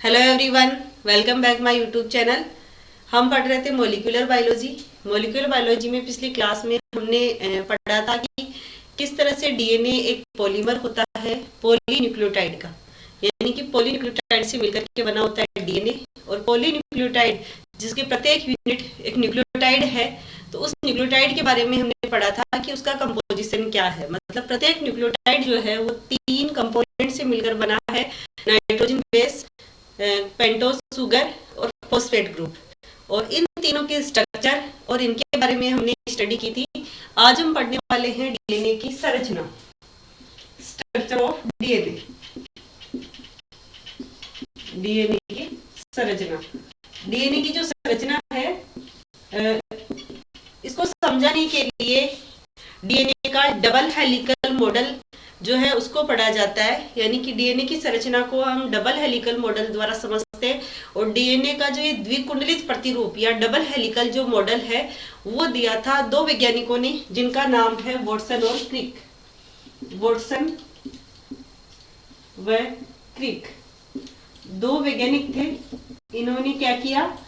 Hello everyone, welcome back my YouTube channel. हम पढ़ रहे थे मोलिकुलर बायोलॉजी। मोलिकुलर बायोलॉजी में पिछली क्लास में हमने पढ़ा था कि किस तरह से डीएनए एक पॉलीमर होता है पॉलीन्यूक्लियोटाइड का, यानी कि पॉलीन्यूक्लियोटाइड से मिलकर के बना होता है डीएनए। और पॉलीन्यूक्लियोटाइड जिसके प्रत्येक यूनिट एक न्यूक्लियोटाइड है, तो उस न्यूक्लियोटाइड के बारे में हमने पढ़ा था कि उसका कंपोजिशन क्या है। मतलब प्रत्येक न्यूक्लियोटाइड जो है वो 3 कंपोनेंट से मिलकर बना है, नाइट्रोजन बेस, पेंटोस शुगर और फॉस्फेट ग्रुप। और इन तीनों के स्ट्रक्चर और इनके बारे में हमने स्टडी की थी। आज हम पढ़ने वाले हैं डीएनए की संरचना, स्ट्रक्चर ऑफ डीएनए। डीएनए की संरचना, डीएनए की जो संरचना है, इसको समझाने के लिए डीएनए का डबल हेलिकल मॉडल जो है उसको पढ़ा जाता है। यानी कि डीएनए की संरचना को हम डबल हेलिकल मॉडल द्वारा समझते हैं। और डीएनए का जो ये द्विकुंडलित प्रतिरूप या डबल हेलिकल जो मॉडल है वो दिया था 2 वैज्ञानिकों ने, जिनका नाम है वॉटसन और क्रिक। वॉटसन व क्रिक 2 वैज्ञानिक थे। इन्होंने क्या किया,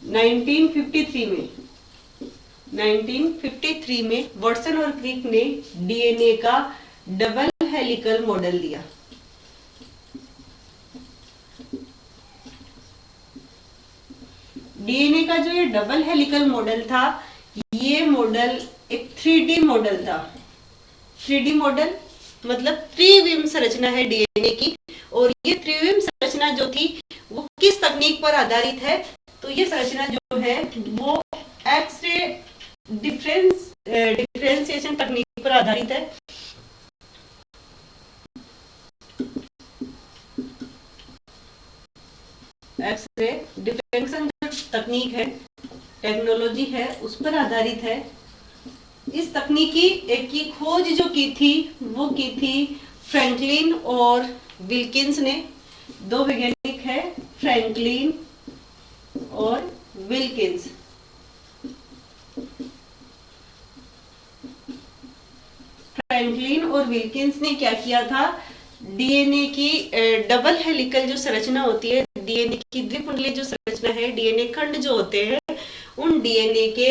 1953 में वॉटसन और क्रिक ने डीएनए का डबल हेलिकल मॉडल दिया। डीएनए का जो ये डबल हेलिकल मॉडल था, ये मॉडल एक 3D मॉडल था। 3D मॉडल मतलब त्रिविम संरचना है डीएनए की। और ये त्रिविम संरचना जो थी वो किस तकनीक पर आधारित है, तो ये संरचना जो है वो एक्स-रे डिफरेंशिएशन तकनीक पर आधारित है। एक्स-रे डिफरेंशिएशन जो तकनीक है, टेक्नोलॉजी है, उस पर आधारित है। इस तकनीकी की खोज जो की थी वो की थी फ्रैंकलिन और विल्किंस ने। 2 वैज्ञानिक है, फ्रैंकलिन और विल्किंस। फ्रैंकलिन और विल्किंस ने क्या किया था, डीएनए की डबल हेलिकल जो संरचना होती है, डीएनए की द्विकुंडलीय जो संरचना है, डीएनए खंड जो होते हैं, उन डीएनए के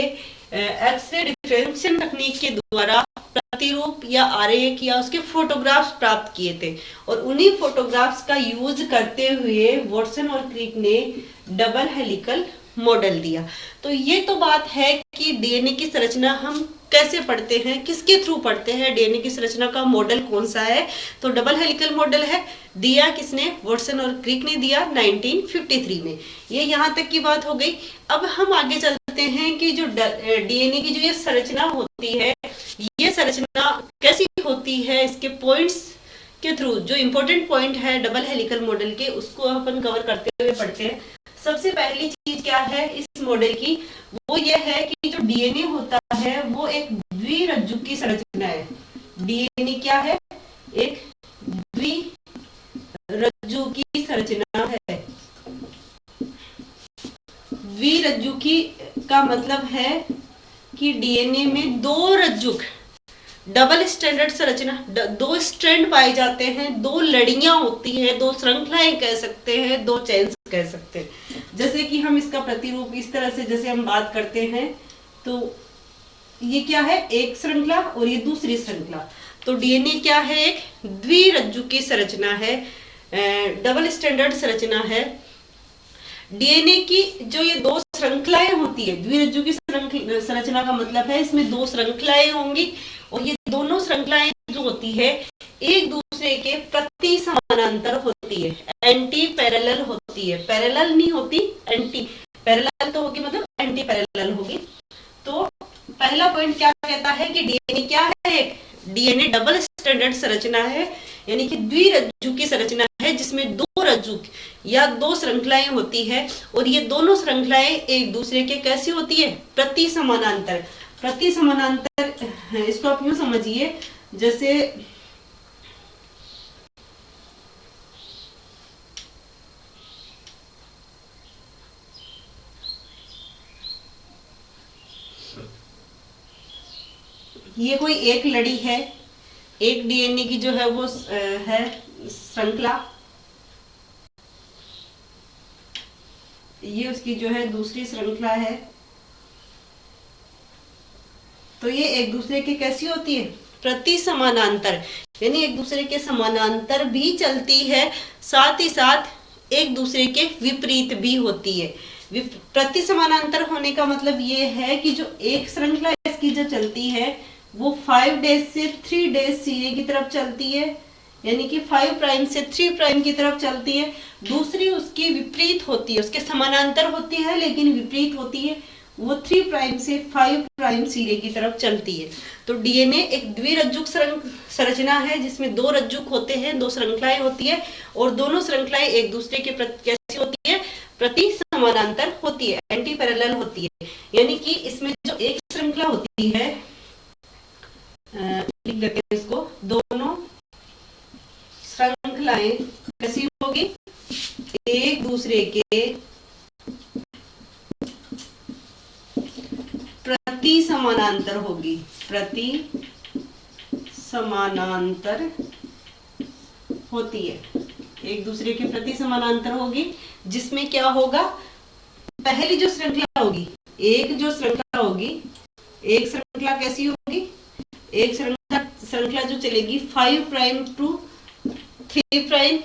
एक्स-रे डिफरेंशिएशन तकनीक के द्वारा प्रतिरूप या आरेख या उसके फोटोग्राफ्स प्राप्त किए थे। और उन्हीं फोटोग्राफ्स का यूज करते हुए वॉटसन और क्रिक ने डबल हेलिकल मॉडल दिया। तो ये तो बात है कि डीएनए की संरचना हम कैसे पढ़ते हैं, किसके थ्रू पढ़ते हैं, डीएनए की संरचना का मॉडल कौन सा है, तो डबल हेलिकल मॉडल है। दिया किसने, वॉटसन और क्रिक ने दिया 1953 में। ये यहाँ तक की बात हो गई। अब हम आगे चलते हैं कि जो डीएनए की जो ये संरचना होती है, ये संरचना कैसी होती है, इसके पॉइंट्स के थ्रू जो इंपॉर्टेंट पॉइंट है डबल हेलिकल मॉडल के, उसको अपन कवर करते हुए पढ़ते हैं। सबसे पहली चीज क्या है इस मॉडल की, वो ये है कि जो डीएनए होता है वो एक द्विरज्जु की संरचना है। डीएनए क्या है, एक द्विरज्जु की संरचना है। द्विरज्जु की का मतलब है कि डीएनए में 2 रज्जुक, डबल स्टैंडर्ड संरचना, 2 स्ट्रैंड पाए जाते हैं, 2 लड़ियां होती हैं, 2 श्रृंखलाएं कह सकते हैं, 2 चेन्स कह सकते हैं। जैसे कि हम इसका प्रतिरूप इस तरह से जैसे हम बात करते हैं, तो ये क्या है, एक श्रृंखला और ये दूसरी श्रृंखला। तो डीएनए क्या है, एक द्विरज्जु की संरचना है, डबल स्टैंडर्ड संरचना है। डीएनए की जो ये 2 श्रृंखलाएं होती है, द्विरज्जु की संरचना का मतलब है इसमें 2 श्रृंखलाएं होंगी। और ये दोनों श्रृंखलाएं जो होती है एक दूसरे के प्रति समानांतर होती है, एंटी पैरेलल होती है। पैरेलल नहीं होती, एंटी पैरेलल तो होगी, मतलब एंटी पैरेलल होगी। तो पहला पॉइंट क्या कहता है कि डीएनए क्या है, एक डीएनए डबल स्टैंडर्ड संरचना है, यानी कि द्विरज्जु की संरचना है जिसमें 2 रज्जु या 2 श्रृंखलाएं होती है। और ये दोनों श्रृंखलाएं एक दूसरे के कैसी होती है, प्रति समानांतर। प्रति समानांतर इसको आप यूं समझिए, जैसे ये कोई एक लड़ी है, एक डीएनए की जो है वो है श्रृंखला, ये उसकी जो है दूसरी श्रृंखला है। तो ये एक दूसरे के कैसी होती है, प्रति समानांतर, यानी एक दूसरे के समानांतर भी चलती है, साथ ही साथ एक दूसरे के विपरीत भी होती है। प्रति समानांतर होने का मतलब ये है कि जो एक श्रृंखला इसकी जो चलती है वो 5 डेज से 3 डेज सीधे की तरफ चलती है, यानी कि 5 प्राइम से 3 प्राइम की तरफ चलती है। दूसरी उसकी विपरीत होती है, उसके समानांतर होती है लेकिन विपरीत होती है, वो 3 प्राइम से 5 प्राइम सीधे की तरफ चलती है। तो डीएनए एक द्विरज्जुक संरचना है जिसमें 2 रज्जुक होते हैं, 2 श्रृंखलाएं होती है और दोनों श्रृंखलाएं एक दूसरे के कैसी होती है, प्रति समानांतर होती है, एंटी पैरेलल होती है। यानी कि इसमें जो एक श्रृंखला होती है, लिख देते हैं इसको, दोनों श्रृंखलाएं कैसी होगी, एक दूसरे के प्रति समानांतर होगी, प्रति समानांतर होती है, एक दूसरे के प्रति समानांतर होगी। जिसमें क्या होगा, पहली जो श्रृंखला होगी, एक जो श्रृंखला होगी, एक श्रृंखला कैसी होगी, एक श्रृंखला जो चलेगी 5 प्राइम टू 3 प्राइम,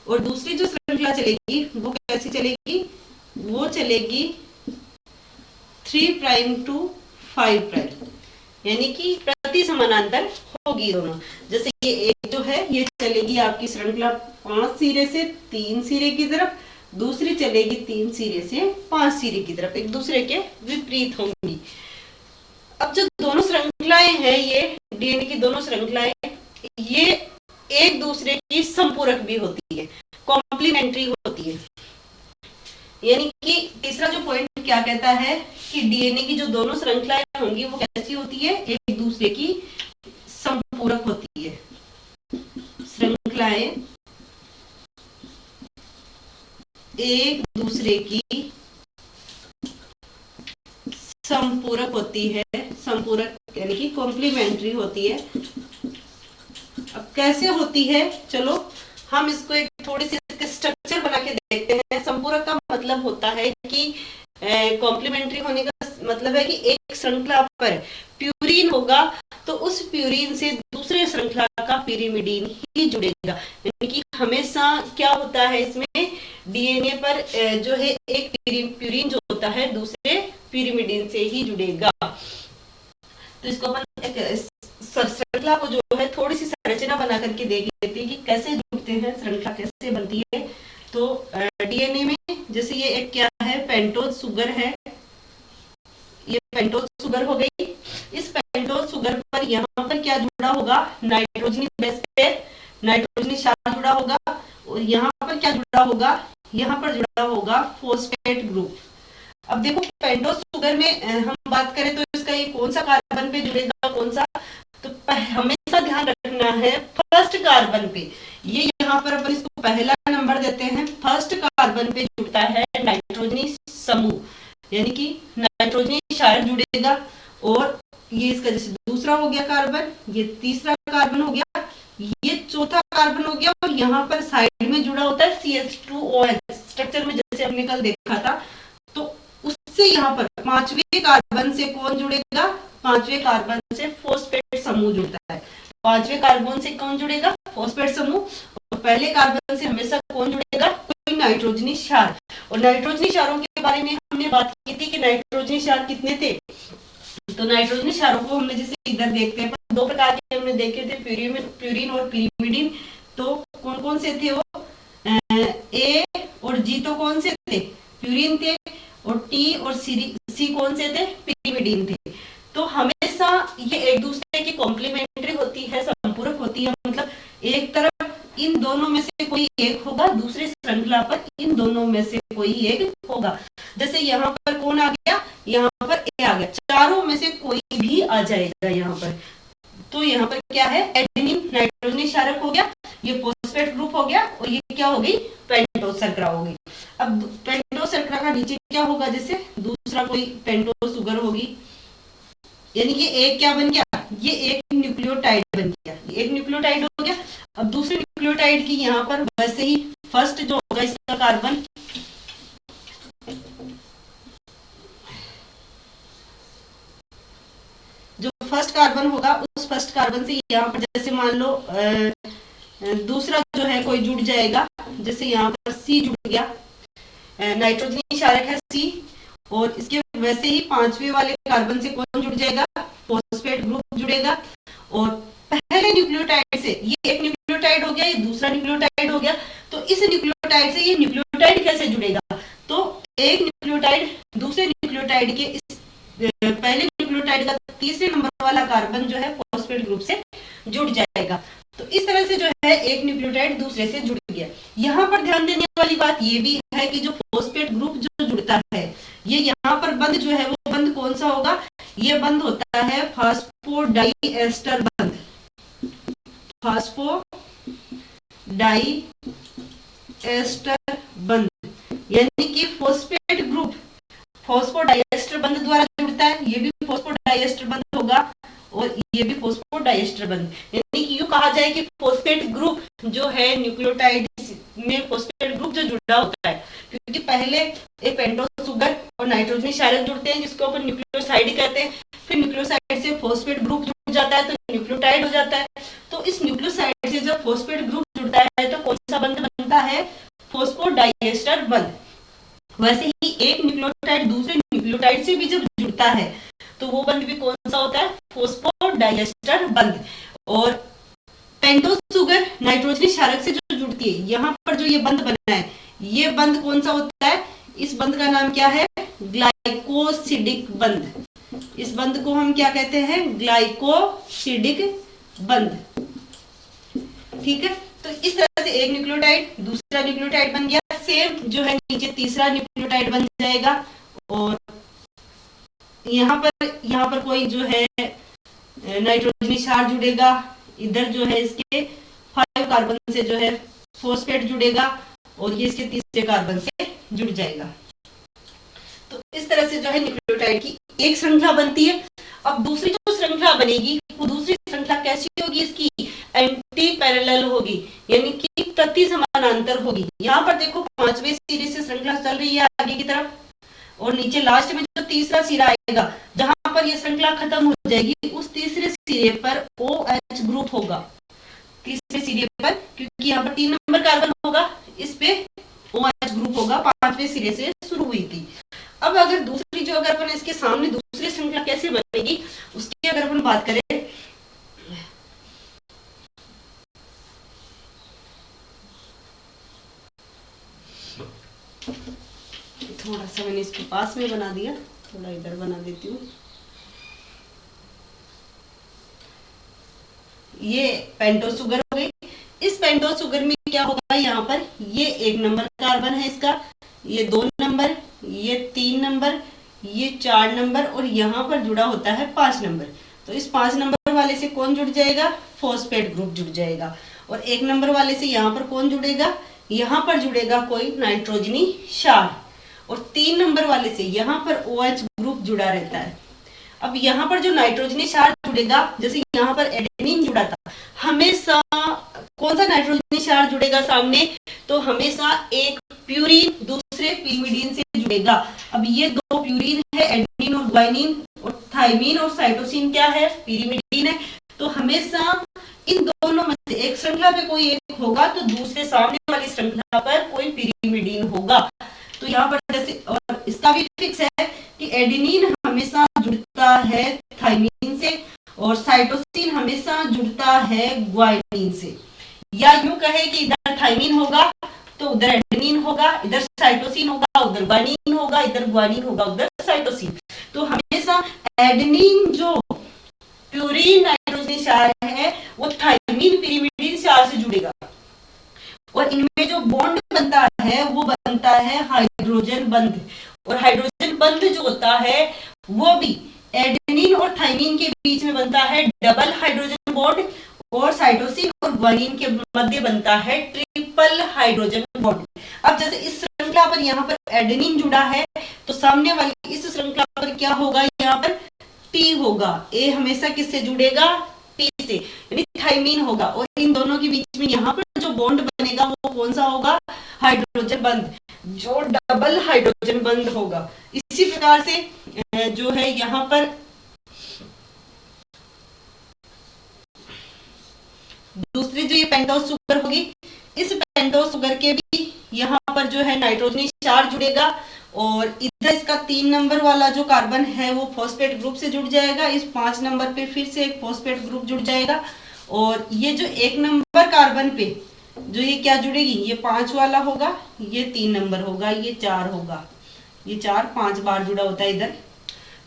और दूसरी जो श्रृंखला चलेगी वो कैसी चलेगी, वो चलेगी 3 प्राइम टू 5 प्राइम, यानी कि प्रति समानांतर होगी दोनों। जैसे ये एक जो है ये चलेगी आपकी श्रृंखला 5 सिरे से 3 सिरे की तरफ, दूसरी चलेगी 3 सिरे से 5 सिरे की तरफ, एक दूसरे के विपरीत होंगी। अब जो दोनों श्रृंखलाएं हैं, ये डीएनए की दोनों श्रृंखलाएं, ये एक दूसरे की संपूरक भी होती है, कॉम्प्लीमेंट्री होती है। यानी कि तीसरा जो पॉइंट क्या कहता है कि डीएनए की जो दोनों श्रृंखलाएं होंगी वो कैसी होती है, एक दूसरे की संपूरक होती है। श्रृंखलाएं एक दूसरे की संपूरक होती है, संपूरक यानी कि कॉम्प्लीमेंट्री होती है। अब कैसे होती है, चलो हम इसको एक थोड़ी सी स्ट्रक्चर बना के देखते हैं। संपूरक का मतलब होता है कि कॉम्प्लीमेंट्री होने का मतलब है कि एक श्रृंखला पर प्यूरिन होगा तो उस प्यूरिन से दूसरे श्रृंखला का पिरिमिडीन ही जुड़ेगा। यानी कि हमेशा क्या होता है इसमें, डीएनए पर जो है एक प्यूरिन जो होता है दूसरे पिरिमिडीन से ही जुड़ेगा। तो इसको अपन श्रृंखला को जो है थोड़ी सी संरचना बना करके देख लेते हैं कि कैसे जुड़ते हैं, श्रृंखला कैसे बनती है। तो डीएनए में जैसे ये एक क्या है, पेंटोज शुगर है, ये पेंटोज शुगर हो गई। इस पेंटोज शुगर पर यहाँ पर क्या जुड़ा होगा, नाइट्रोजनी बेस पेयर, नाइट्रोजनी क्षार जुड़ा होगा, और यहाँ पर क्या जुड़ा होगा, यहाँ पर जुड़ा होगा फॉस्फेट ग्रुप। अब देखो पेंटोज शुगर में हम बात करें तो इसका ये कौन सा कार्बन पे जुड़ेगा, कौन सा, तो हमेशा ध्यान रखना है फर्स्ट कार्बन पे। ये यहाँ पर अपन इसको पहला नंबर देते हैं, फर्स्ट कार्बन पे जुड़ता है नाइट्रोजनी समूह, यानी कि नाइट्रोजनी क्षार जुड़ेगा। और ये इसका जैसे दूसरा हो गया कार्बन, ये तीसरा कार्बन हो गया, ये चौथा कार्बन हो गया, और यहाँ पर साइड में जुड़ा होता है CH2OH स्ट्रक्चर में, जैसे हमने कल देखा था। तो उससे यहाँ पर पांचवें कार्बन से कौन जुड़ेगा, पांचवें कार्बन से फॉस्फेट समूह जुड़ता है। पांचवें कार्बन से कौन जुड़ेगा, फॉस्फेट समूह। और पहले कार्बन से हमेशा कौन जुड़ेगा, कोई नाइट्रोजनी क्षार। और नाइट्रोजनी क्षारों के बारे में हमने बात की थी कि नाइट्रोजनी क्षार कितने थे। तो नाइट्रोजनी क्षारों को हमने जैसे इधर देखते हैं, दो प्रकार के हमने देखे थे, प्यूरिन और पिरिमिडीन। तो कौन कौन से थे वो, ए और जी तो कौन से थे, प्यूरिन थे, और टी और सी कौन से थे, पिरिमिडीन थे। तो हमेशा ये एक दूसरे की कॉम्प्लीमेंट्री होती है, संपूरक होती है। मतलब एक तरफ इन दोनों में से कोई एक होगा, दूसरे श्रृंखला पर इन दोनों में से कोई एक होगा। जैसे यहाँ पर कौन आ गया, यहाँ पर ए आ गया, चारों में से कोई भी आ जाएगा यहाँ पर। तो यहाँ पर क्या है, एडेनिन नाइट्रोजनी क्षारक हो गया, ये फॉस्फेट ग्रुप हो गया, और ये क्या हो गई, पेंटोज शर्करा हो गई। अब पेंटोज शर्करा का नीचे क्या होगा, जैसे दूसरा कोई पेंटोज शुगर होगी, यानी कि एक क्या बन गया, ये एक न्यूक्लियोटाइड बन गया, एक न्यूक्लियोटाइड हो गया। अब दूसरे न्यूक्लियोटाइड की यहाँ पर वैसे ही फर्स्ट जो होगा इसका कार्बन, फर्स्ट कार्बन होगा उस फर्स्ट कार्बन से यहाँ पर जैसे मान लो दूसरा जो है कोई जुड़ जाएगा, जैसे यहाँ पर सी जुड़ गया, नाइट्रोजनी क्षारक है सी, और इसके वैसे ही पांचवें वाले कार्बन से कौन जुड़ जाएगा, फॉस्फेट ग्रुप जुड़ेगा। और पहले न्यूक्लियोटाइड से ये एक न्यूक्लियोटाइड हो गया, ये दूसरा न्यूक्लियोटाइड हो गया, तो इस न्यूक्लियोटाइड से ये न्यूक्लियोटाइड कैसे जुड़ेगा, तो एक न्यूक्लियोटाइड दूसरे न्यूक्लियोटाइड के इस पहले न्यूक्लियोटाइड का तीसरे नंबर वाला कार्बन जो है फॉस्फेट ग्रुप से जुड़ जाएगा। तो इस तरह से जो है एक न्यूक्लियोटाइड दूसरे से जुड़ गया। यहाँ पर ध्यान देने वाली बात ये भी है कि जो फॉस्फेट ग्रुप जो जुड़ता है, ये यहाँ पर बंध जो है वो बंध कौन सा होगा, ये बंध होता है फास्फोडाइएस्टर बंध, फास्फोडाइएस्टर बंध, यानी कि फॉस्फेट ग्रुप फॉस्फोडाइएस्टर बंध द्वारा जुड़ता है, ये भी फॉस्फोडाइएस्टर बंध होगा और ये भी फॉस्फोडाइएस्टर बंध, यानी कि यूं कहा जाए कि फॉस्फेट ग्रुप जो है न्यूक्लियोटाइड में फॉस्फेट ग्रुप जो जुड़ा होता है, क्योंकि पहले एक पेंटोस सुगर और नाइट्रोजनी क्षारक जुड़ते हैं जिसको अपन न्यूक्लियोसाइड कहते हैं, फिर न्यूक्लियोसाइड से फॉस्फेट ग्रुप जुड़ जाता है तो न्यूक्लियोटाइड हो जाता है। तो इस न्यूक्लियोसाइड से जब फॉस्फेट ग्रुप जुड़ता है तो कौन सा बंध बनता है, फॉस्फोडाइएस्टर बंध। वैसे ही एक न्यूक्लियोटाइड दूसरे न्यूक्लियोटाइड से भी जब जुड़ता है तो वो बंध भी कौन सा होता है, फॉस्फोडाइएस्टर बंध। और पेंटोस सुगर नाइट्रोजनी क्षारक से जो जुड़ती है, यहाँ पर जो ये बंध बना है ये बंध कौन सा होता है, इस बंध का नाम क्या है, ग्लाइकोसिडिक बंध। इस बंध को हम क्या कहते हैं, ग्लाइकोसिडिक बंध। ठीक है, तो इस तरह से एक न्यूक्लियोटाइड दूसरा न्यूक्लियोटाइड बन गया, सेम जो है नीचे तीसरा न्यूक्लियोटाइड बन जाएगा। और यहाँ पर कोई जो है नाइट्रोजनी क्षार जुड़ेगा, इधर जो है इसके 5 कार्बन से जो है फॉस्फेट जुड़ेगा और ये इसके तीसरे कार्बन से जुड़ जाएगा। तो इस तरह से जो है न्यूक्लियोटाइड की एक श्रृंखला बनती है। अब दूसरी जो श्रृंखला बनेगी वो दूसरी श्रृंखला कैसी होगी, इसकी एंटी पैरेलल होगी, यानी कि प्रति समानांतर होगी। यहाँ पर देखो 5वें सिरे से श्रृंखला चल रही है आगे की तरफ, और नीचे लास्ट में जो तीसरा सिरा आएगा जहां पर ये श्रृंखला खत्म हो जाएगी उस तीसरे सिरे पर OH ग्रुप होगा, तीसरे सिरे पर, क्योंकि यहाँ पर 3 नंबर कार्बन होगा, इस पे OH ग्रुप होगा, 5वें सिरे से शुरू हुई थी। अब अगर दूसरी जो अगर अपन इसके सामने दूसरी श्रृंखला कैसे बनेगी उसकी अगर अपन बात करें, थोड़ा सा मैंने इसके पास में बना दिया, थोड़ा इधर बना देती हूँ। ये पेंटोस सुगर हो गई। इस पेंटोस सुगर में क्या होगा, यहाँ पर ये 1 नंबर कार्बन है इसका, ये 2 नंबर, ये 3 नंबर, ये 4 नंबर, और यहाँ पर जुड़ा होता है 5 नंबर। तो इस 5 नंबर वाले से कौन जुड़ जाएगा, फॉस्फेट ग्रुप जुड़ जाएगा। और 1 नंबर वाले से यहाँ पर कौन जुड़ेगा, यहाँ पर जुड़ेगा कोई नाइट्रोजनी क्षार, और 3 नंबर वाले से यहाँ पर OH ग्रुप जुड़ा रहता है। अब यहाँ पर जो नाइट्रोजनी क्षार जुड़ेगा, जैसे यहाँ पर एडेनिन जुड़ा था, हमेशा कौन सा नाइट्रोजनी क्षार जुड़ेगा सामने, तो हमेशा एक प्यूरीन दूसरे पिरिमिडीन से जुड़ेगा। अब ये 2 प्यूरीन है, एडेनिन और ग्वानिन, और थाइमीन और साइटोसिन क्या है, पिरिमिडीन है। तो हमेशा इन दोनों में से एक श्रृंखला पे कोई एक होगा तो दूसरे सामने वाली श्रृंखला पर कोई पिरिमिडीन होगा। तो यहाँ पर जैसे, और इसका भी फिक्स है कि एडेनिन हमेशा जुड़ता है थाइमीन से और साइटोसिन हमेशा जुड़ता है ग्वानिन से। या यूं कहे कि इधर थाइमीन होगा तो उधर एडेनिन होगा, इधर साइटोसिन होगा उधर ग्वानिन होगा, इधर ग्वानिन होगा उधर साइटोसिन। तो हमेशा एडेनिन जो प्यूरीन नाइट्रोजनी क्षार है वो थाइमीन पिरिमिडीन क्षार से जुड़ेगा, और इनमें जो बॉन्ड बनता है वो बनता है हाइड्रोजन बंध। और हाइड्रोजन बंध जो होता है वो भी एडेनिन और थाइमीन के बीच में बनता है डबल हाइड्रोजन बॉन्ड, और साइटोसिन और ग्वानिन के मध्य बनता है ट्रिपल हाइड्रोजन बॉन्ड। अब जैसे इस श्रृंखला पर यहाँ पर एडेनिन जुड़ा है तो सामने वाली इस श्रृंखला पर क्या होगा, यहाँ पर T होगा। A हमेशा किससे जुड़ेगा, T से, यानी थाइमीन होगा, और इन दोनों के बीच में यहाँ पर जो बॉन्ड बनेगा वो कौन सा होगा, हाइड्रोजन बंध, जो डबल हाइड्रोजन बंध होगा। इसी प्रकार से जो है यहाँ पर दूसरी जो ये पेंटोज शुगर होगी, इस पेंटोज शुगर के भी यहाँ पर जो है नाइट्रोजनी क्षार जुड़ेगा और इधर इसका 3 नंबर वाला जो कार्बन है वो फॉस्फेट ग्रुप से जुड़ जाएगा। इस 5 नंबर पे फिर से एक फॉस्फेट ग्रुप जुड़ जाएगा और ये जो 1 नंबर कार्बन पे जो ये क्या जुड़ेगी, ये 5 वाला होगा, ये 3 नंबर होगा, ये 4 होगा, ये 4 5 बार जुड़ा होता है इधर।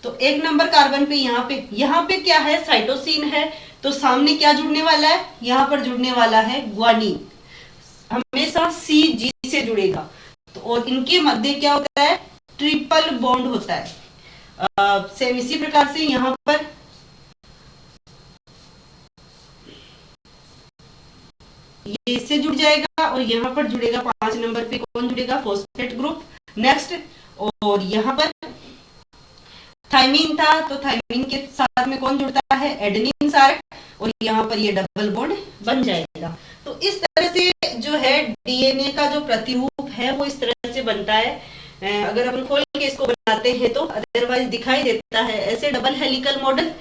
तो 1 नंबर कार्बन पे यहाँ पे क्या है, साइटोसिन है, तो सामने क्या जुड़ने वाला है, यहाँ पर जुड़ने वाला है ग्वानिन, हमेशा CG से जुड़ेगा। तो और इनके मध्य क्या होता है, ट्रिपल बॉन्ड होता है। सेम इसी प्रकार से यहाँ पर ये इससे जुड़ जाएगा और यहाँ पर जुड़ेगा 5 नंबर पे कौन जुड़ेगा, फॉस्फेट ग्रुप। नेक्स्ट, और यहाँ पर थाइमीन था, तो थाइमीन के साथ में कौन जुड़ता है, एडेनिन सार्क, और यहाँ पर ये डबल बॉन्ड बन जाएगा। तो इस तरह से जो है डीएनए का जो प्रतिरूप है वो इस तरह से बनता है। अगर अपन खोल के इसको बनाते हैं तो अदरवाइज दिखाई देता है ऐसे डबल हेलिकल मॉडल।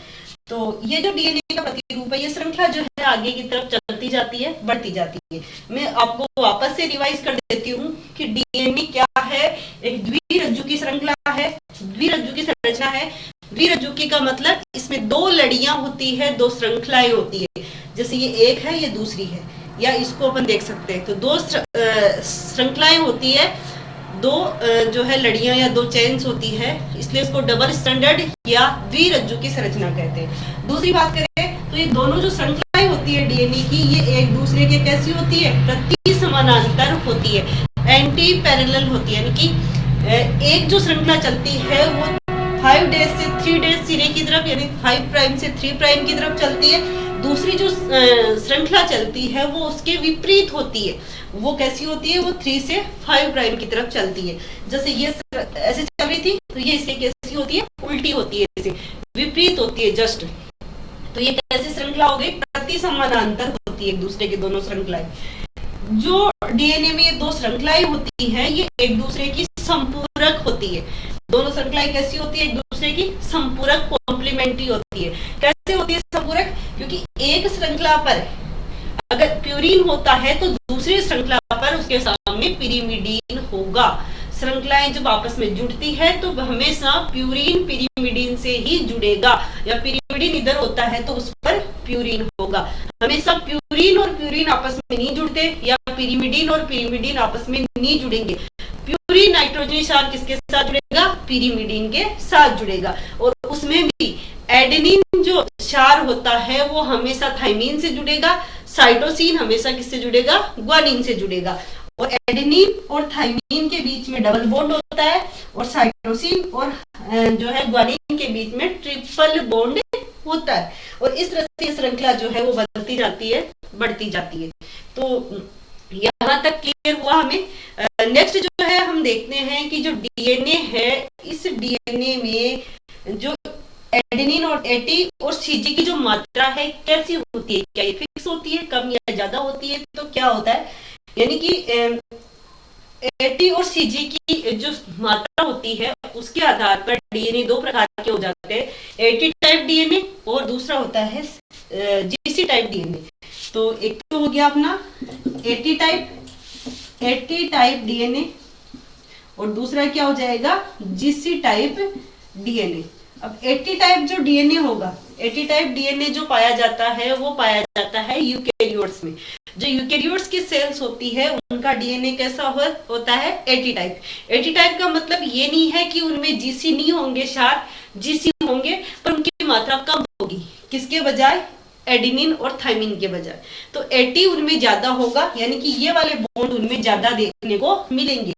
तो ये जो डीएनए का प्रतिरूप है, ये श्रृंखला जो है आगे की तरफ चलती जाती है, बढ़ती जाती है। मैं आपको वापस से रिवाइज कर देती हूँ कि डीएनए क्या है, एक द्विरज्जु की श्रृंखला है, द्विरज्जु की संरचना है। द्विरज्जुकी का मतलब इसमें 2 लड़ियां होती है, 2 श्रृंखलाएं होती है, जैसे ये एक है, ये दूसरी है, या इसको अपन देख सकते हैं। तो 2 श्रृंखलाएं होती है, 2 जो है लड़ियां या 2 चेन्स होती है, इसलिए इसको डबल स्टैंडर्ड या द्विरज्जु की संरचना कहते हैं। दूसरी बात करें तो ये दोनों जो श्रृंखलाएं होती है डीएनए की, ये एक दूसरे के कैसी होती है, प्रति समानांतर होती है, एंटी पैरेलल होती है। यानी कि एक जो श्रृंखला चलती है वो 5 डेज से 3 डेज सिरे की तरफ, यानी 5 प्राइम से 3 प्राइम की तरफ चलती है। दूसरी जो श्रृंखला चलती है वो उसके विपरीत होती है, वो कैसी होती है, वो 3 से 5 प्राइम की तरफ चलती है। जैसे ये ऐसे चल रही थी, तो ये इसके कैसी होती है, उल्टी होती है, ऐसे विपरीत होती है जस्ट। तो ये कैसी श्रृंखला हो गई, प्रति समानांतर होती है एक दूसरे के दोनों श्रृंखलाएं। जो डीएनए में ये 2 श्रृंखलाएं होती हैं, ये एक दूसरे की संपूरक होती है। दोनों श्रृंखलाएं कैसी होती है, एक दूसरे की संपूरक, कॉम्प्लीमेंट्री होती है। कैसे होती है संपूरक, क्योंकि एक श्रृंखला पर अगर प्यूरिन होता है तो दूसरी श्रृंखला पर उसके सामने पिरिमिडीन होगा। श्रृंखलाएं जब आपस में जुड़ती है तो हमेशा प्यूरिन पिरिमिडीन से ही जुड़ेगा, या पिरिमिडीन इधर होता है तो उस पर प्यूरिन होगा। हमेशा प्यूरिन और प्यूरिन आपस में नहीं जुड़ते, या पिरिमिडीन और पिरिमिडीन आपस में नहीं जुड़ेंगे। प्यूरिन नाइट्रोजनी क्षार किसके साथ जुड़ेगा, पिरिमिडीन के साथ जुड़ेगा। और उसमें भी एडेनिन जो क्षार होता है वो हमेशा थाइमीन से जुड़ेगा, साइटोसिन हमेशा किससे जुड़ेगा, ग्वानिन से जुड़ेगा। और एडेनिन और थाइमीन के बीच में डबल बॉन्ड होता है, और साइटोसिन और जो है ग्वानिन के बीच में ट्रिपल बॉन्ड होता है। और इस तरह से श्रृंखला जो है वो बनती जाती है, बढ़ती जाती है। तो यहाँ तक क्लियर हुआ हमें। नेक्स्ट जो है हम देखते हैं कि जो डीएनए है, इस डीएनए में जो एडेनिन और एटी और सीजी की जो मात्रा है कैसी होती है, क्या ये फिक्स होती है, कम या ज्यादा होती है, तो क्या होता है, यानी कि एटी और सीजी की जो मात्रा होती है उसके आधार पर डीएनए 2 प्रकार के हो जाते हैं, एटी टाइप डीएनए और दूसरा होता है जीसी टाइप डीएनए। तो एक तो हो गया अपना एटी टाइप डीएनए और दूसरा क्या हो जाएगा, जीसी टाइप डीएनए। अब एटी टाइप जो डीएनए होगा, एटी टाइप डीएनए जो पाया जाता है वो पाया जाता है यूकेरियोट्स में। जो यूकेरियोट्स की सेल्स होती है उनका डीएनए कैसा होता है, एटी टाइप। एटी टाइप का मतलब ये नहीं है कि उनमें जीसी नहीं होंगे, क्षार जीसी होंगे, पर उनकी मात्रा कम होगी, किसके बजाय, एडेनिन और थाइमीन के बजाय। तो एटी उनमें ज्यादा होगा, यानी कि ये वाले बॉन्ड उनमें ज्यादा देखने को मिलेंगे,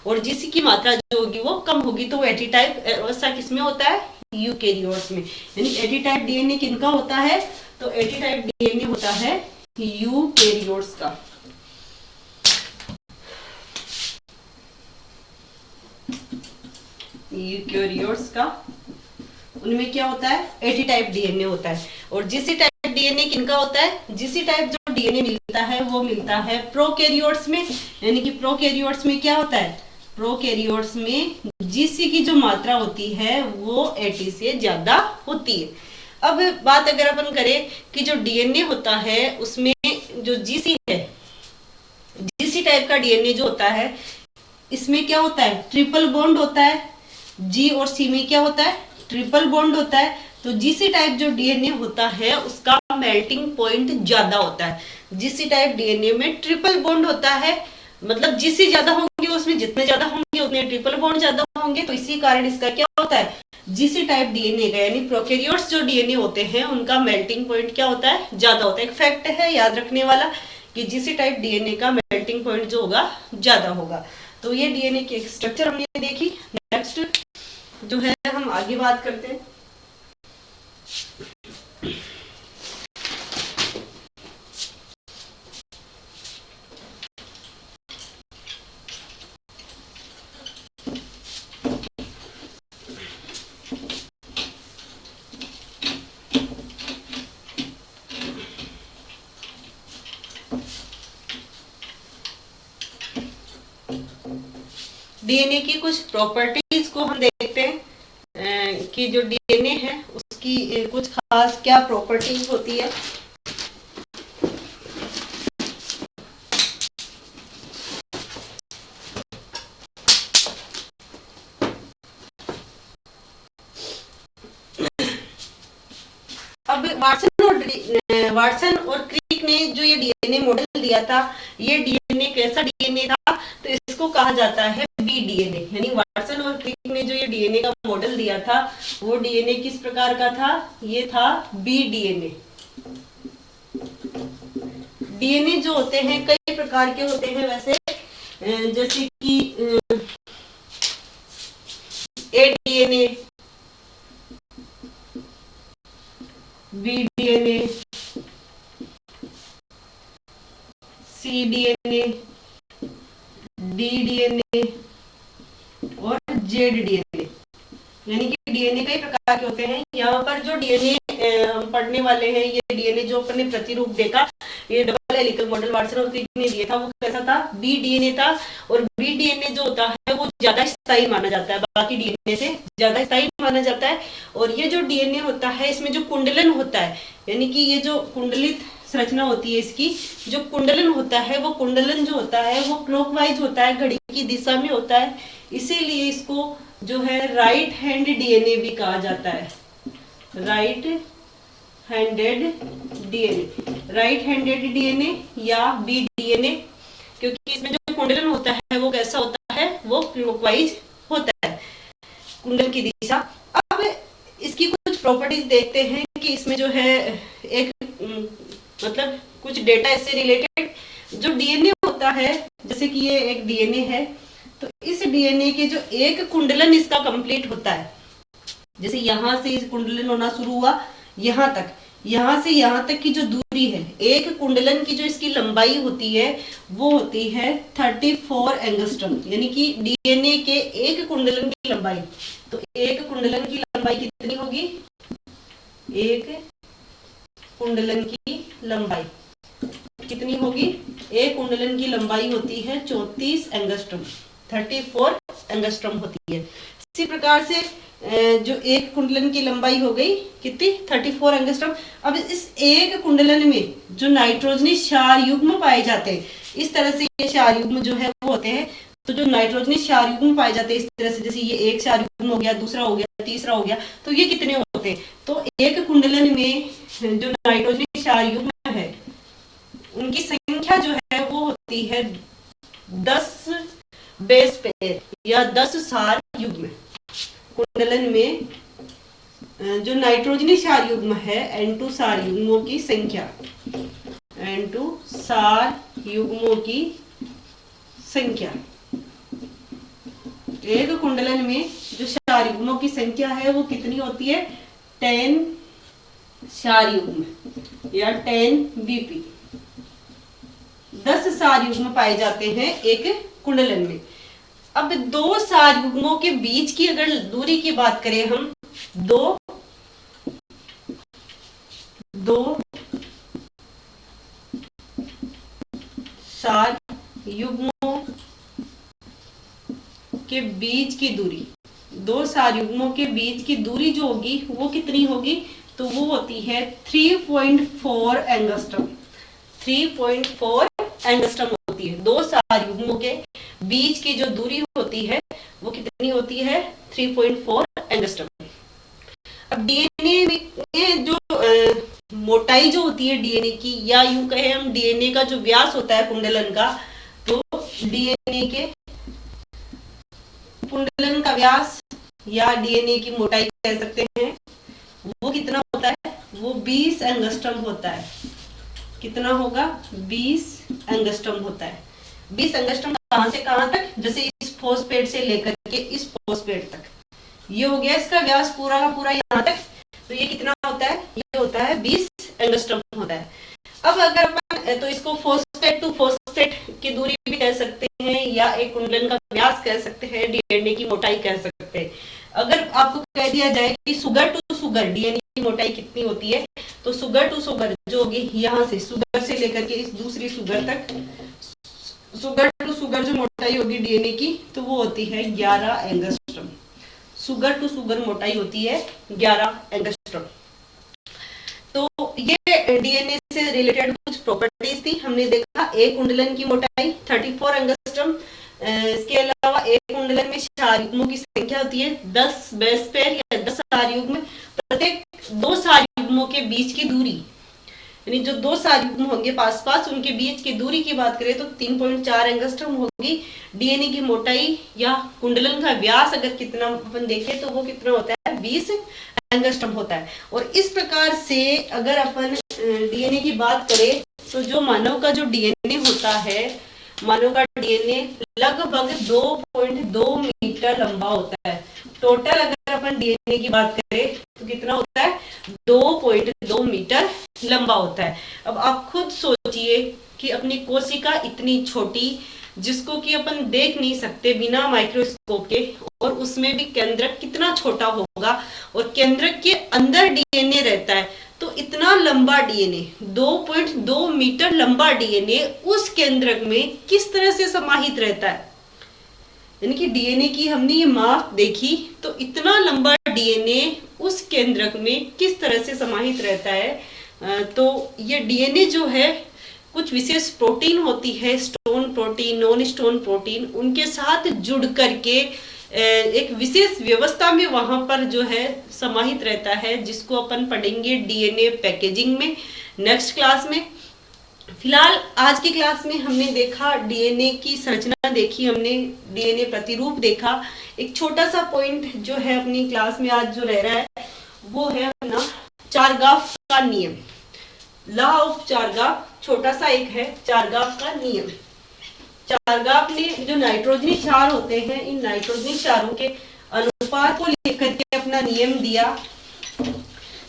और जीसी की मात्रा जो होगी वो कम होगी। तो एटी टाइप ऐसा किसमें होता है, यूकेरियोट्स में। यानी एटी टाइप डीएनए किनका होता है, तो एटी टाइप डीएनए होता है यूकेरियोट्स का। यूकेरियोट्स का उनमें क्या होता है, एटी टाइप डीएनए होता है। और जीसी टाइप डीएनए किनका होता है, जीसी टाइप जो डीएनए मिलता है वो मिलता है प्रोकैरियोट्स में। यानी कि प्रोकैरियोट्स में क्या होता है, प्रोकैरियोट्स में जीसी की जो मात्रा होती है वो एटी से ज्यादा होती है। अब बात अगर अपन करें कि जो डीएनए होता है उसमें जो जीसी है, जीसी टाइप का डीएनए जो होता है, इसमें क्या होता है, ट्रिपल बॉन्ड होता है। जी और सी में क्या होता है, ट्रिपल बॉन्ड होता है। तो जीसी टाइप जो डीएनए होता है उसका मेल्टिंग पॉइंट ज्यादा होता है। जीसी टाइप डीएनए में ट्रिपल बॉन्ड होता है, मतलब जीसी ज्यादा होंगे, उसमें जितने ज्यादा होंगे उतने ट्रिपल बॉन्ड ज्यादा होंगे। तो इसी कारण इसका क्या होता है, जीसी टाइप डीएनए का, यानी प्रोकैरियोट्स जो डीएनए होते हैं उनका मेल्टिंग पॉइंट क्या होता है, ज्यादा होता है। एक फैक्ट है याद रखने वाला कि जीसी टाइप डीएनए का मेल्टिंग पॉइंट जो होगा ज्यादा होगा। तो ये डीएनए की स्ट्रक्चर हमने देखी। नेक्स्ट जो है हम आगे बात करते हैं। डीएनए की कुछ प्रॉपर्टीज को हम देखते हैं कि जो डीएनए है उसकी कुछ खास क्या प्रॉपर्टीज होती है। अब वाटसन और क्रिक ने जो ये डीएनए मॉडल दिया था, ये डीएनए कैसा डीएनए था, तो इसको कहा जाता है बी डीएनए। यानी वाटसन और क्रिक ने जो ये डीएनए का मॉडल दिया था वो डीएनए किस प्रकार का था, ये था बी डीएनए। डीएनए जो होते हैं कई प्रकार के होते हैं वैसे, जैसे कि ए डीएनए, बी डीएनए, सी डीएनए, डी डीएनए और जेड डीएनए। यानी कि डीएनए कई प्रकार के होते हैं। यहाँ पर जो डीएनए हम पढ़ने वाले हैं, ये डीएनए जो अपन ने प्रतिरूप देखा, ये डबल हेलिकल मॉडल वाटसन और क्रिक ने दिया था, वो कैसा था, बी डीएनए था। और बी डीएनए जो होता है वो ज्यादा स्थायी माना जाता है, बाकी डीएनए से ज्यादा स्थायी माना जाता है। और ये जो डीएनए होता है इसमें जो कुंडलन होता है, यानी कि ये जो कुंडलित संरचना होती है, इसकी जो कुंडलन होता है वो कुंडलन जो होता है वो क्लॉकवाइज होता है, घड़ी की दिशा में होता है। इसीलिए इसको जो है राइट हैंड डीएनए भी कहा जाता है, right handed DNA, right handed DNA या बी डीएनए, क्योंकि इसमें जो कुंडलन होता है वो कैसा होता है, वो क्लॉकवाइज होता है, कुंडल की दिशा। अब इसकी कुछ प्रॉपर्टीज देखते हैं कि इसमें जो है एक मतलब कुछ डेटा इससे रिलेटेड, जो डीएनए होता है, जैसे कि ये एक डीएनए है, तो इस डीएनए के जो एक कुंडलन इसका कंप्लीट होता है, जैसे यहां से कुंडलन होना शुरू हुआ यहां तक, यहां से यहां तक की जो दूरी है, एक कुंडलन की जो इसकी लंबाई होती है वो होती है 34 एंगस्ट्रम। यानी कि डीएनए के एक कुंडलन की लंबाई, तो एक कुंडलन की लंबाई कितनी होगी, एक कुंडलन की लंबाई कितनी होगी, एक कुंडलन की लंबाई होती है 34 एंगस्ट्रम, 34 एंगस्ट्रम होती है। इसी प्रकार से जो एक कुंडलन की लंबाई हो गई कितनी, 34 एंगस्ट्रम। अब इस एक कुंडलन में जो नाइट्रोजनी क्षार युग्म पाए जाते हैं, इस तरह से ये क्षार युग्म जो है वो होते हैं। तो जो नाइट्रोजनी क्षार युग्म पाए जाते हैं इस तरह से, जैसे ये एक क्षार युग्म हो गया, दूसरा हो गया, तीसरा हो गया, तो ये कितने होते हैं, तो एक कुंडलन में जो नाइट्रोजनी क्षार युग्म है उनकी संख्या जो है वो होती है 10 बेस पेयर या 10 क्षार युग्म। कुंडलन में जो नाइट्रोजनी क्षार युग्म है, N2 क्षार युग्मों की संख्या, N2 क्षार युग्मों की संख्या, एक कुंडलन में जो क्षार युग्मों की संख्या है वो कितनी होती है, 10 क्षार युग्म या 10 बीपी, 10 क्षार युग्म पाए जाते हैं एक कुंडलन में। अब दो क्षार युग्मों के बीच की अगर दूरी की बात करें हम, दो क्षार युग्मों के बीच की दूरी, दो क्षार युग्मों के बीच की दूरी जो होगी वो कितनी होगी, तो वो होती है 3.4 एंगस्ट्रम। 3.4 एंगस्ट्रम होती है। दो सार युग्मों के बीच की जो दूरी होती है वो कितनी होती है? 3.4 एंगस्ट्रम। अब डीएनए में जो मोटाई जो होती है डीएनए की, या यूं कहे हम डीएनए का जो व्यास होता है कुंडलन का, तो डीएनए के कुंडलन का व्यास या डीएनए की मोटाई कह सकते हैं, वो कितना होता है? वो 20 एंगस्ट्रम होता है। कितना होगा? 20 एंगस्ट्रम होता है। 20 एंगस्ट्रम कहां से कहां तक? जैसे इस फोस्फेट से लेकर के इस फोस्फेट तक, ये हो गया इसका व्यास पूरा का पूरा यहाँ तक। तो ये कितना होता है? ये होता है 20 एंगस्ट्रम होता है। अब अगर अपन तो इसको फोस्फेट टू फोस्फेट की दूरी भी कह सकते हैं, या एक कुंडलन का व्यास कह सकते हैं, डीएनए की मोटाई कह सकते हैं। अगर आपको कह दिया जाए कि सुगर टू सुगर डीएनए की मोटाई कितनी होती है, तो सुगर टू सुगर जो होगी, यहाँ से सुगर से लेकर के इस दूसरी सुगर तक, सुगर टू सुगर जो मोटाई होगी डीएनए की, तो वो होती है 11 एंगस्ट्रम। सुगर टू सुगर मोटाई होती है 11 एंगस्ट्रम। तो ये डीएनए से रिलेटेड कुछ प्रॉपर्टीज थी। हमने देखा एक कुंडलन की मोटाई 34 एंगस्ट्रम। इसके अलावा एक कुंडलन में क्षार युग्मों की संख्या होती है 10 बेस पेयर या 10 क्षार युग्म। प्रत्येक दो क्षार युग्मों के बीच की दूरी, यानी जो दो क्षार युग्म होंगे पास पास, उनके बीच की दूरी की बात करें तो 3.4 एंगस्ट्रम होगी। डीएनए की मोटाई या कुंडलन का व्यास अगर कितना अपन देखें तो वो कितना होता है? 20 एंगस्ट्रम होता है। और इस प्रकार से अगर अपन डीएनए की बात करें तो जो मानव का जो डीएनए होता है, मानव का डीएनए लगभग 2.2 मीटर लंबा होता है। टोटल अगर अपन डीएनए की बात करें तो कितना होता है? 2.2 मीटर लंबा होता है। अब आप खुद सोचिए कि अपनी कोशिका इतनी छोटी, जिसको कि अपन देख नहीं सकते बिना माइक्रोस्कोप के, और उसमें भी केंद्रक कितना छोटा होगा, और केंद्रक के अंदर डीएनए रहता है, तो इतना लंबा डीएनए, 2.2 मीटर लंबा डीएनए उस केंद्रक में किस तरह से समाहित रहता है। यानी कि डीएनए की हमने ये माप देखी, तो इतना लंबा डीएनए उस केंद्रक में किस तरह से समाहित रहता है। तो ये डीएनए जो है, कुछ विशेष प्रोटीन होती है, stone protein, non stone protein, उनके साथ जुड़ करके एक विशेष व्यवस्था में वहां पर जो है समाहित रहता है, जिसको अपन पढ़ेंगे डीएनए पैकेजिंग में नेक्स्ट क्लास में। फिलहाल आज की क्लास में हमने देखा डीएनए की संरचना देखी, हमने डीएनए प्रतिरूप देखा। एक छोटा सा पॉइंट जो है अपनी क्लास में आज जो रह रहा है वो है अपना चारगाफ का नियम, लॉ ऑफ चारगाफ। छोटा सा एक है चारगाफ का नियम। चारगाफ ने जो नाइट्रोजनी क्षार होते हैं, इन नाइट्रोजनी क्षारों के अनुपात को लेकर के अपना नियम दिया।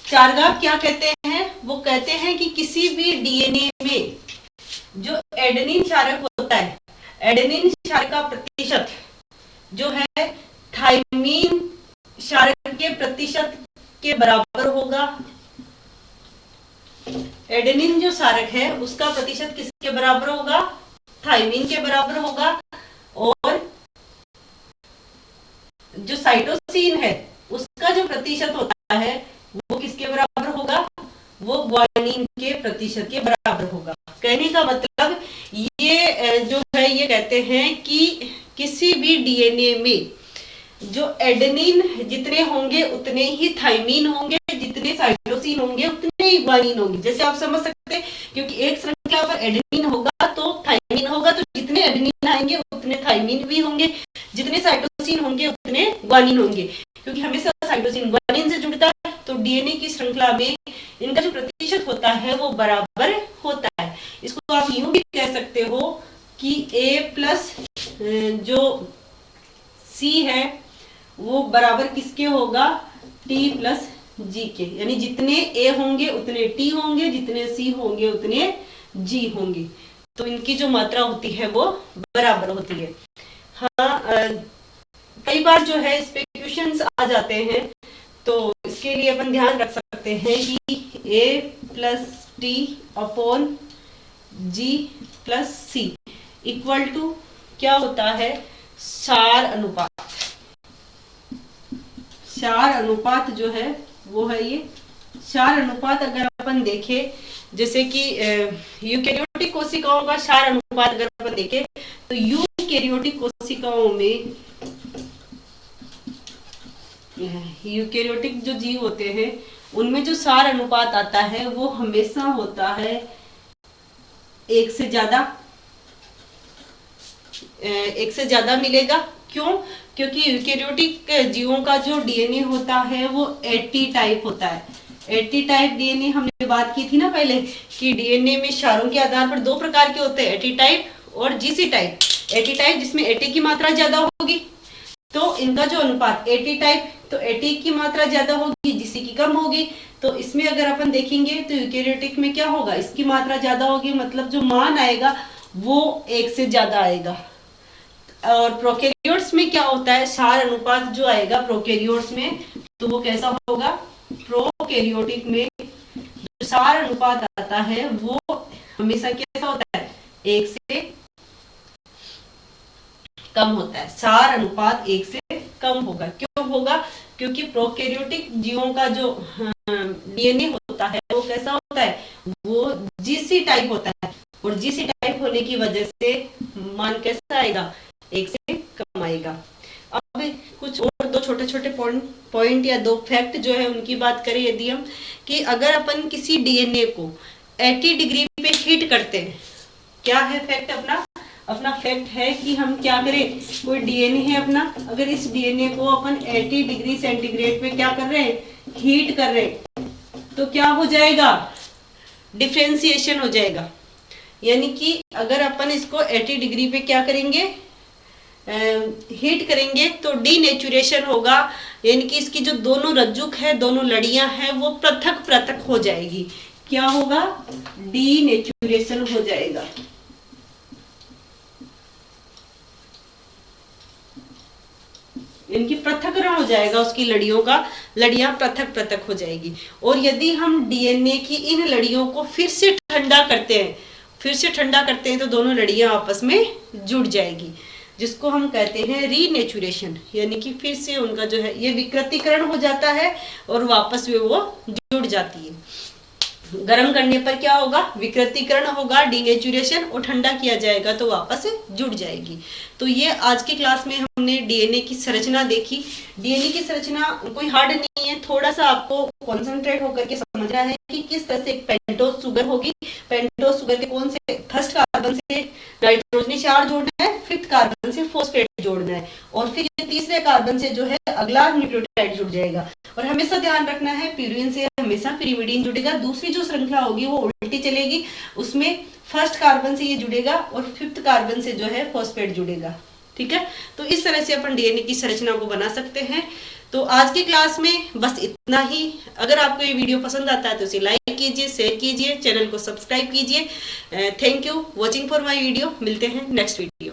चारगाफ क्या कहते हैं? वो कहते हैं कि किसी भी डीएनए में जो एडेनिन क्षारक होता है, एडेनिन क्षारक का प्रतिशत जो है थायमीन क्षारक के प्रतिशत के बराबर होगा। एडेनिन जो क्षारक है उसका प्रतिशत किसके बराबर होगा? थायमीन के बराबर होगा। और जो साइटोसिन है उसका जो प्रतिशत होता है वो किसके बराबर होगा? वो ग्वानिन के प्रतिशत के बराबर होगा। कहने का मतलब ये जो है, ये कहते हैं कि किसी भी डीएनए में जो एडेनिन जितने होंगे उतने ही थायमीन होंगे, जितने साइटोसिन होंगे उतने ही ग्वानिन होंगे। जैसे आप समझ सकते हैं, क्योंकि एक श्रृंखला पर एडेनिन होगा तो थायमीन होगा, तो जितने एडेनिन आएंगे उतने थायमीन भी होंगे, जितने साइटोसिन होंगे उतने ग्वानिन होंगे, क्योंकि हमेशा साइटोसिन ग्वानिन से जुड़ता है। तो डीएनए की श्रृंखला में इनका जो प्रतिशत होता है वो बराबर होता है। इसको आप यूं भी कह सकते हो कि A प्लस जो C है वो बराबर किसके होगा? T प्लस G के। यानी जितने A होंगे उतने T होंगे, जितने C होंगे उतने G होंगे। तो इनकी जो मात्रा होती है वो बराबर होती है। हाँ, कई बार जो है इस पे क्वेश्चंस आ जाते हैं, तो इसके लिए अपन ध्यान रख सकते हैं कि A plus T upon G plus C equal to क्या होता है? क्षार अनुपात। क्षार अनुपात जो है वो है ये क्षार अनुपात अगर अपन देखें, जैसे कि यूकेरियोटिक कोशिकाओं का क्षार अनुपात अगर अपन देखें तो यूकेरियोटिक कोशिकाओं में, यूकेरियोटिक जो जीव होते हैं उनमें जो क्षार अनुपात आता है वो हमेशा होता है 1 से ज्यादा मिलेगा। क्यों? क्योंकि यूकेरियोटिक जीवों का जो डीएनए होता है वो एटी टाइप होता है। एटी टाइप डीएनए हमने बात की थी ना पहले कि डीएनए में क्षारों के आधार पर 2 प्रकार के होते हैं, एटी टाइप और जीसी टाइप। एटी टाइप जिसमें एटी की मात्रा ज्यादा होगी तो इनका जो अनुपात एटी टाइप, तो एटी की मात्रा ज्यादा होगी, जीसी की कम होगी। तो इसमें अगर अपन देखेंगे तो यूकेरियोटिक में क्या होगा, इसकी मात्रा ज्यादा होगी, मतलब जो मान आएगा वो 1 से ज्यादा आएगा। और प्रोकैरियोट्स में क्या होता है, क्षार अनुपात जो आएगा प्रोकैरियोट्स में तो वो कैसा होगा, प्रोकैरियोटिक में जो क्षार अनुपात आता है वो हमेशा कैसा होता है, 1 से कम होता है। क्षार अनुपात 1 से कम होगा। क्यों होगा? क्योंकि प्रोकैरियोटिक जीवों का जो डीएनए होता है वो कैसा होता है, वो जीसी टाइप होता है, और जीसी टाइप होने की वजह से मान कैसा आएगा, 1 से कम आएगा। अब कुछ और 2 छोटे छोटे पॉइंट या 2 फैक्ट जो है उनकी बात करें यदि हम, कि अगर अपन किसी डीएनए को 80 डिग्री पे हीट करते हैं, क्या है फैक्ट अपना फैक्ट है कि हम क्या करें, कोई डीएनए है अपना, अगर इस डीएनए को अपन 80 डिग्री सेंटीग्रेड पे क्या कर रहे हैं, हीट कर रहे हैं, तो क्या हो जाएगा, डिफरेंशिएशन हो जाएगा। यानी कि अगर अपन इसको 80 डिग्री पे क्या करेंगे, हीट करेंगे तो डीनेचुरेशन होगा, यानी कि इसकी जो दोनों रज्जुक है, दोनों लड़ियां हैं वो पृथक पृथक हो जाएगी। क्या होगा, डीनेचुरेशन हो जाएगा। इनकी पृथक्करण हो जाएगा, उसकी लड़ियां पृथक पृथक हो जाएगी। और यदि हम डीएनए की इन लड़ियों को फिर से ठंडा करते हैं तो दोनों लड़ियां आपस में जुड़ जाएगी, जिसको हम कहते हैं रीनेचुरेशन। यानी कि फिर से उनका जो है ये विकृतीकरण हो जाता है और वापस में वो जुड़ जाती है। गर्म करने पर क्या होगा, विकृतीकरण होगा, डीनेचुरेशन, और ठंडा किया जाएगा तो वापस जुड़ जाएगी। तो ये आज की क्लास में हमने डीएनए की संरचना देखी। डीएनए की संरचना कोई हार्ड नहीं है, थोड़ा सा आपको कॉन्सेंट्रेट होकर के समझना है कि किस तरह से एक पेंटोज शुगर होगी, पेंटोज शुगर के कौन से फर्स्ट कार्बन से नाइट्रोजनी क्षार जोड़ना है, फिफ्थ कार्बन से फॉस्फेट जोड़ना है, और फिर तीसरे कार्बन से जो है अगला न्यूक्लियोटाइड जुड़ जाएगा। और हमेशा ध्यान रखना है प्यूरिन से हमेशा पिरिमिडीन जुड़ेगा, दूसरी जो श्रृंखला होगी वो उल्टी चलेगी, उसमें फर्स्ट कार्बन से ये जुड़ेगा और फिफ्थ कार्बन से जो है फॉस्फेट जुड़ेगा। ठीक है, तो इस तरह से अपन डीएनए की संरचना को बना सकते हैं। तो आज की क्लास में बस इतना ही। अगर आपको ये वीडियो पसंद आता है तो इसे लाइक कीजिए, शेयर कीजिए, चैनल को सब्सक्राइब कीजिए। Thank you watching for my video. मिलते हैं नेक्स्ट वीडियो।